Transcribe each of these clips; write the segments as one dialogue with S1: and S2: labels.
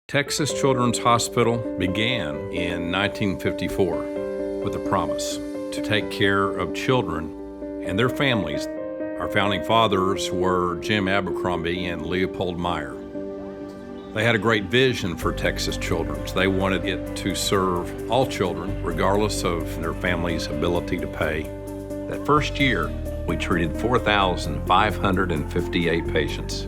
S1: Texas Children's Hospital began in 1954 with a promise to take care of children and their families. Our founding fathers were Jim Abercrombie and Leopold Meyer. They had a great vision for Texas Children's. They wanted it to serve all children, regardless of their family's ability to pay. That first year, we treated 4,558 patients.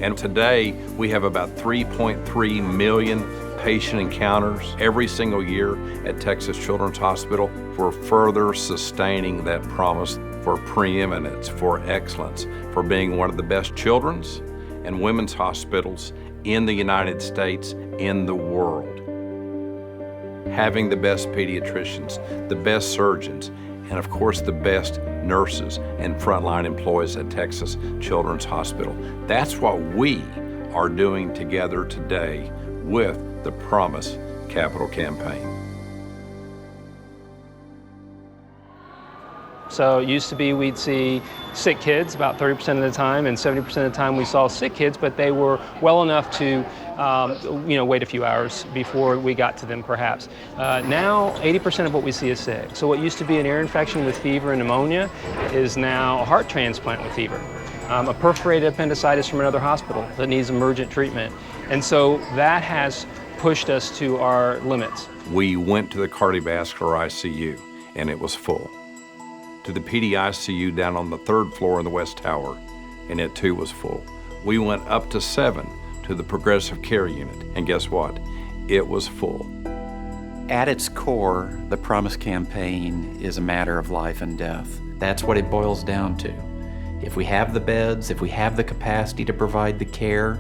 S1: And today, we have about 3.3 million patient encounters every single year at Texas Children's Hospital for further sustaining that promise for preeminence, for excellence, for being one of the best children's and women's hospitals in the United States, in the world. Having the best pediatricians, the best surgeons, and of course the best nurses and frontline employees at Texas Children's Hospital. That's what we are doing together today with the Promise Capital Campaign.
S2: So it used to be we'd see sick kids about 30% of the time, and 70% of the time we saw sick kids, but they were well enough to wait a few hours before we got to them perhaps. Now 80% of what we see is sick. So what used to be an ear infection with fever and pneumonia is now a heart transplant with fever. A perforated appendicitis from another hospital that needs emergent treatment. And so that has pushed us to our limits.
S1: We went to the cardiovascular ICU and it was full. To the PD ICU down on the 3rd floor in the West Tower, and it too was full. We went up to 7 to the progressive care unit, and guess what? It was full.
S3: At its core, the Promise Campaign is a matter of life and death. That's what it boils down to. If we have the beds, if we have the capacity to provide the care,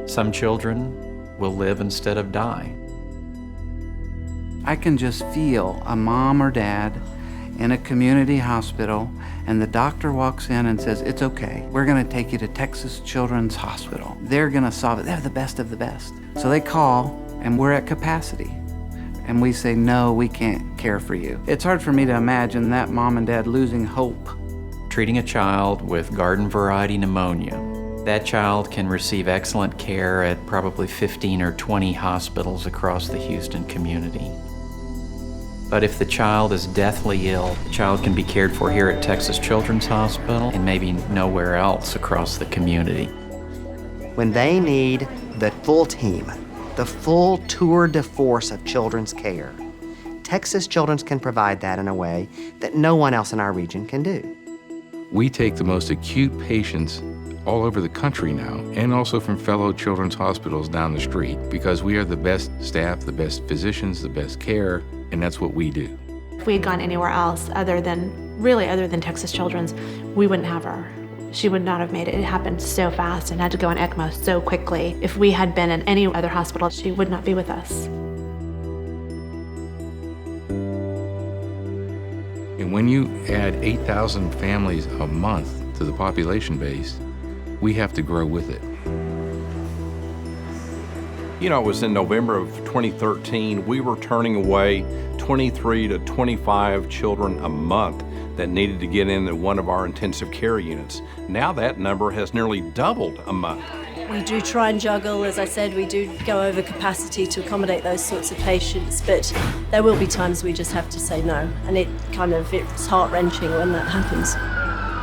S3: some children will live instead of die.
S4: I can just feel a mom or dad in a community hospital, and the doctor walks in and says, "It's okay. We're gonna take you to Texas Children's Hospital. They're gonna solve it. They're the best of the best." So they call, and we're at capacity. And we say, "No, we can't care for you." It's hard for me to imagine that mom and dad losing hope.
S3: Treating a child with garden variety pneumonia, that child can receive excellent care at probably 15 or 20 hospitals across the Houston community. But if the child is deathly ill, the child can be cared for here at Texas Children's Hospital and maybe nowhere else across the community.
S5: When they need the full team, the full tour de force of children's care, Texas Children's can provide that in a way that no one else in our region can do.
S6: We take the most acute patients all over the country now, and also from fellow children's hospitals down the street, because we are the best staff, the best physicians, the best care, and that's what we do.
S7: If we had gone anywhere else other than Texas Children's, we wouldn't have her. She would not have made it. It happened so fast and had to go on ECMO so quickly. If we had been in any other hospital, she would not be with us.
S6: And when you add 8,000 families a month to the population base, we have to grow with it.
S1: You know, it was in November of 2013, we were turning away 23 to 25 children a month that needed to get into one of our intensive care units. Now that number has nearly doubled a month.
S8: We do try and juggle, as I said, we do go over capacity to accommodate those sorts of patients, but there will be times we just have to say no, and it's heart-wrenching when that happens.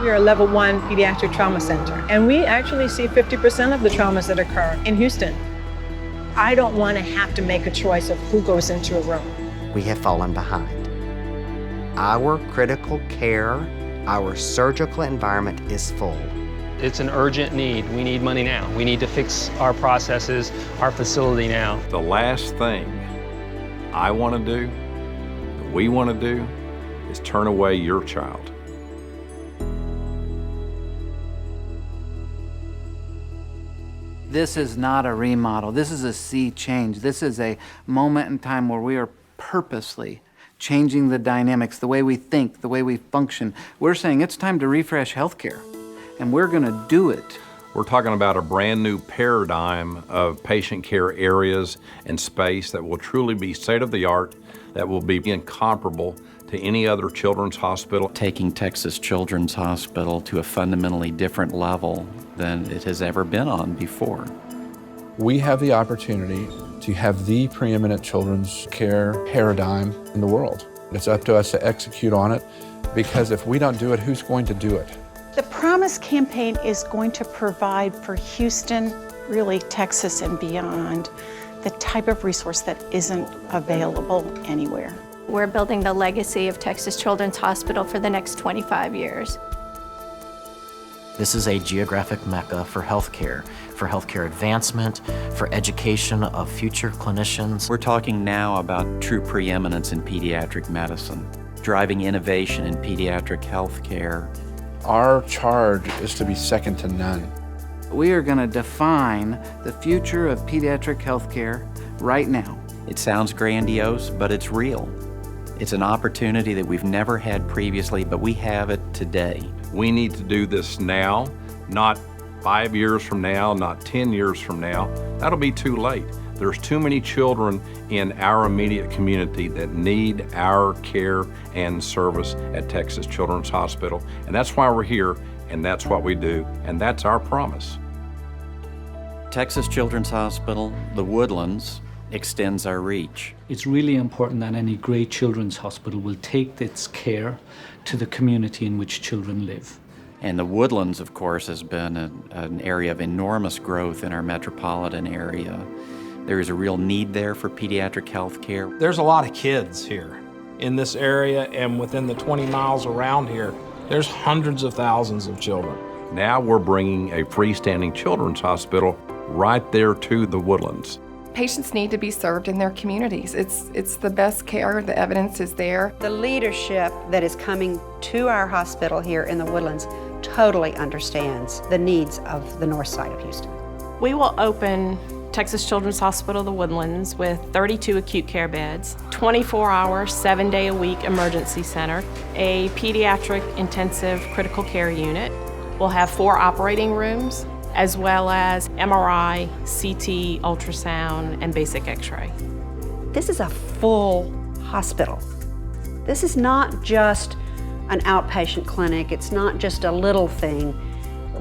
S9: We are a level 1 pediatric trauma center, and we actually see 50% of the traumas that occur in Houston. I don't want to have to make a choice of who goes into a room.
S5: We have fallen behind. Our critical care, our surgical environment is full.
S2: It's an urgent need. We need money now. We need to fix our processes, our facility now.
S1: The last thing I want to do, that we want to do, is turn away your child.
S4: This is not a remodel. This is a sea change. This is a moment in time where we are purposely changing the dynamics, the way we think, the way we function. We're saying it's time to refresh healthcare, and we're going to do it.
S1: We're talking about a brand new paradigm of patient care areas and space that will truly be state-of-the-art, that will be incomparable to any other children's hospital.
S3: Taking Texas Children's Hospital to a fundamentally different level than it has ever been on before.
S10: We have the opportunity to have the preeminent children's care paradigm in the world. It's up to us to execute on it, because if we don't do it, who's going to do it?
S11: The Promise campaign is going to provide for Houston, really Texas and beyond, the type of resource that isn't available anywhere.
S12: We're building the legacy of Texas Children's Hospital for the next 25 years.
S13: This is a geographic mecca for healthcare advancement, for education of future clinicians.
S3: We're talking now about true preeminence in pediatric medicine, driving innovation in pediatric healthcare.
S10: Our charge is to be second to none.
S4: We are going to define the future of pediatric healthcare right now.
S3: It sounds grandiose, but it's real. It's an opportunity that we've never had previously, but we have it today.
S1: We need to do this now, not 5 years from now, not 10 years from now. That'll be too late. There's too many children in our immediate community that need our care and service at Texas Children's Hospital. And that's why we're here, and that's what we do, and that's our promise.
S3: Texas Children's Hospital, the Woodlands, extends our reach.
S14: It's really important that any great children's hospital will take its care to the community in which children live.
S3: And the Woodlands, of course, has been an area of enormous growth in our metropolitan area. There is a real need there for pediatric health care.
S15: There's a lot of kids here in this area, and within the 20 miles around here, there's hundreds of thousands of children.
S1: Now we're bringing a freestanding children's hospital right there to the Woodlands.
S16: Patients need to be served in their communities. It's the best care, the evidence is there.
S17: The leadership that is coming to our hospital here in the Woodlands totally understands the needs of the north side of Houston.
S7: We will open Texas Children's Hospital, the Woodlands, with 32 acute care beds, 24-hour, 7-day-a-week emergency center, a pediatric intensive critical care unit. We'll have 4 operating rooms, as well as MRI, CT, ultrasound, and basic x-ray.
S17: This is a full hospital. This is not just an outpatient clinic. It's not just a little thing.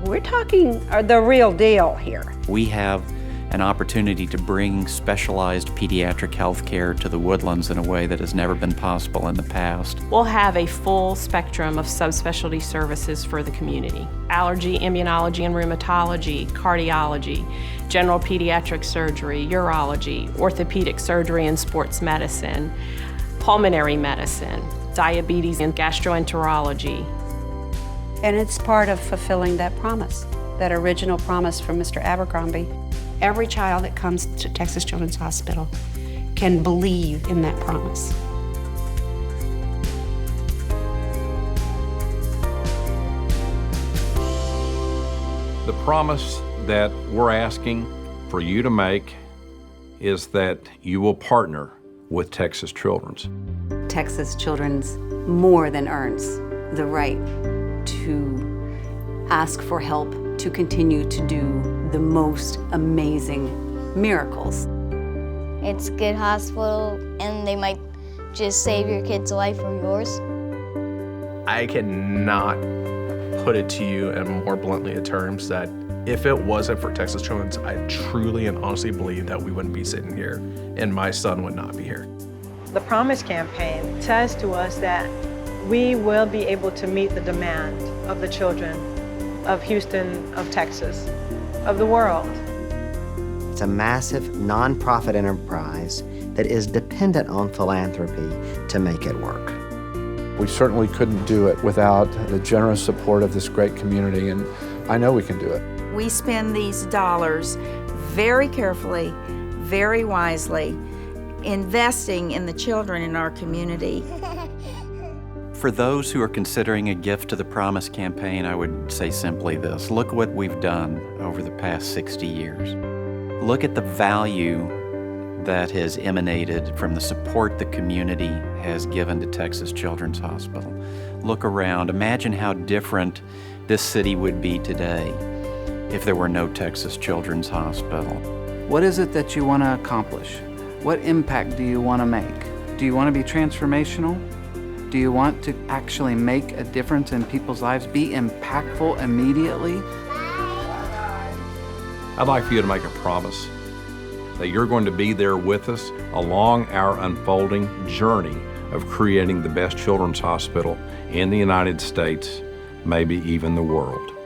S17: We're talking the real deal here.
S3: We have an opportunity to bring specialized pediatric health care to the Woodlands in a way that has never been possible in the past.
S7: We'll have a full spectrum of subspecialty services for the community. Allergy, immunology and rheumatology, cardiology, general pediatric surgery, urology, orthopedic surgery and sports medicine, pulmonary medicine, diabetes and gastroenterology.
S17: And it's part of fulfilling that promise, that original promise from Mr. Abercrombie. Every child that comes to Texas Children's Hospital can believe in that promise.
S1: The promise that we're asking for you to make is that you will partner with Texas Children's.
S18: Texas Children's more than earns the right to ask for help to continue to do the most amazing miracles.
S19: It's a good hospital, and they might just save your kid's life or yours.
S20: I cannot put it to you in more bluntly in terms that if it wasn't for Texas Children's, I truly and honestly believe that we wouldn't be sitting here, and my son would not be here.
S9: The Promise campaign says to us that we will be able to meet the demand of the children of Houston, of Texas, of the world.
S5: It's a massive nonprofit enterprise that is dependent on philanthropy to make it work.
S10: We certainly couldn't do it without the generous support of this great community, and I know we can do it.
S21: We spend these dollars very carefully, very wisely, investing in the children in our community.
S3: For those who are considering a gift to the Promise campaign, I would say simply this: look what we've done over the past 60 years. Look at the value that has emanated from the support the community has given to Texas Children's Hospital. Look around. Imagine how different this city would be today if there were no Texas Children's Hospital.
S4: What is it that you want to accomplish? What impact do you want to make? Do you want to be transformational? Do you want to actually make a difference in people's lives, be impactful immediately?
S1: I'd like for you to make a promise that you're going to be there with us along our unfolding journey of creating the best children's hospital in the United States, maybe even the world.